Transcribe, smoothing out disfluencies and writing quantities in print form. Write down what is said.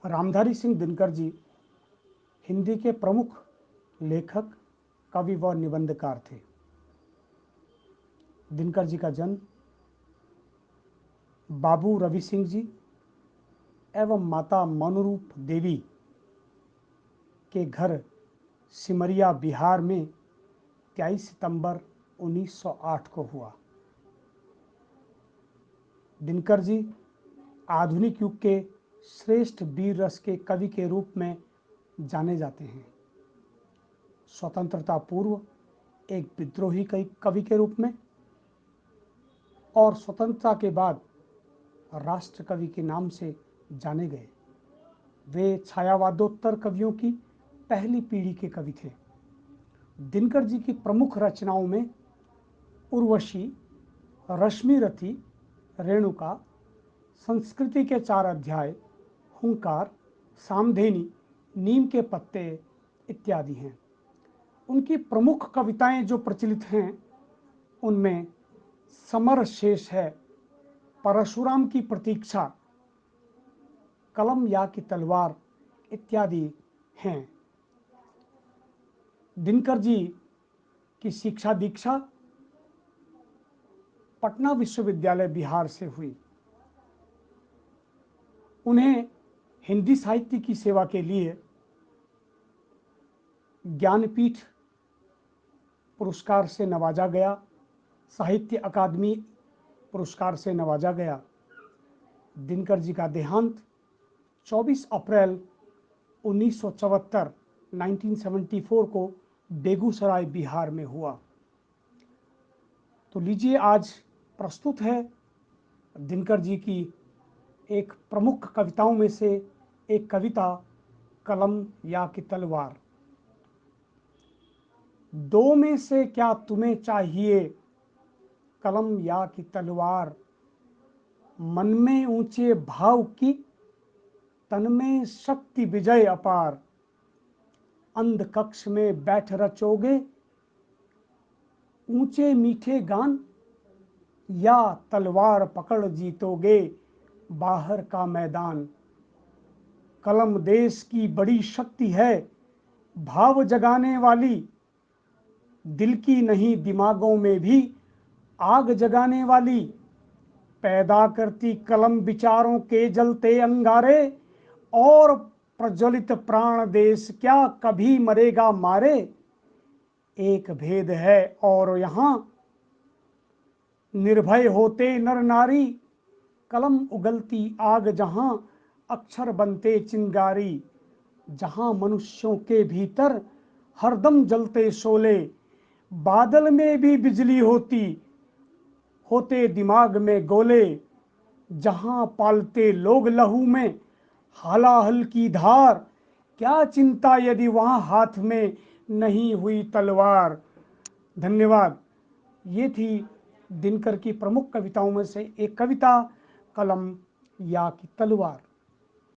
रामधारी सिंह दिनकर जी हिंदी के प्रमुख लेखक, कवि व निबंधकार थे। दिनकर जी का जन्म बाबू रवि सिंह जी एवं माता मनुरूप देवी के घर सिमरिया, बिहार में 23 सितंबर 1908 को हुआ। दिनकर जी आधुनिक युग के श्रेष्ठ वीर रस के कवि के रूप में जाने जाते हैं। स्वतंत्रता पूर्व एक विद्रोही कवि के रूप में और स्वतंत्रता के बाद राष्ट्र कवि के नाम से जाने गए। वे छायावादोत्तर कवियों की पहली पीढ़ी के कवि थे। दिनकर जी की प्रमुख रचनाओं में उर्वशी, रश्मिरथी, रेणुका, संस्कृति के 4 अध्याय, हुंकार, सामधेनी, नीम के पत्ते इत्यादि हैं। उनकी प्रमुख कविताएं जो प्रचलित हैं उनमें समर शेष है, परशुराम की प्रतीक्षा, कलम या की तलवार इत्यादि हैं। दिनकर जी की शिक्षा दीक्षा पटना विश्वविद्यालय बिहार से हुई। उन्हें हिंदी साहित्य की सेवा के लिए ज्ञानपीठ पुरस्कार से नवाजा गया, साहित्य अकादमी पुरस्कार से नवाजा गया। दिनकर जी का देहांत 24 अप्रैल 1974 1974 को बेगूसराय, बिहार में हुआ। तो लीजिए, आज प्रस्तुत है दिनकर जी की एक प्रमुख कविताओं में से एक कविता, कलम या की तलवार। दो में से क्या तुम्हें चाहिए, कलम या की तलवार? मन में ऊंचे भाव की, तन में शक्ति विजय अपार। अंध कक्ष में बैठ रचोगे ऊंचे मीठे गान, या तलवार पकड़ जीतोगे बाहर का मैदान। कलम देश की बड़ी शक्ति है, भाव जगाने वाली, दिल की नहीं दिमागों में भी आग जगाने वाली। पैदा करती कलम विचारों के जलते अंगारे, और प्रज्वलित प्राण देश क्या कभी मरेगा मारे। एक भेद है और यहाँ, निर्भय होते नर नारी, कलम उगलती आग जहां, अक्षर बनते चिंगारी। जहां मनुष्यों के भीतर हरदम जलते शोले, बादल में भी बिजली होती, होते दिमाग में गोले। जहां पालते लोग लहू में हालाहल की धार, क्या चिंता यदि वहां हाथ में नहीं हुई तलवार। धन्यवाद। ये थी दिनकर की प्रमुख कविताओं में से एक कविता, कलम या की तलवार।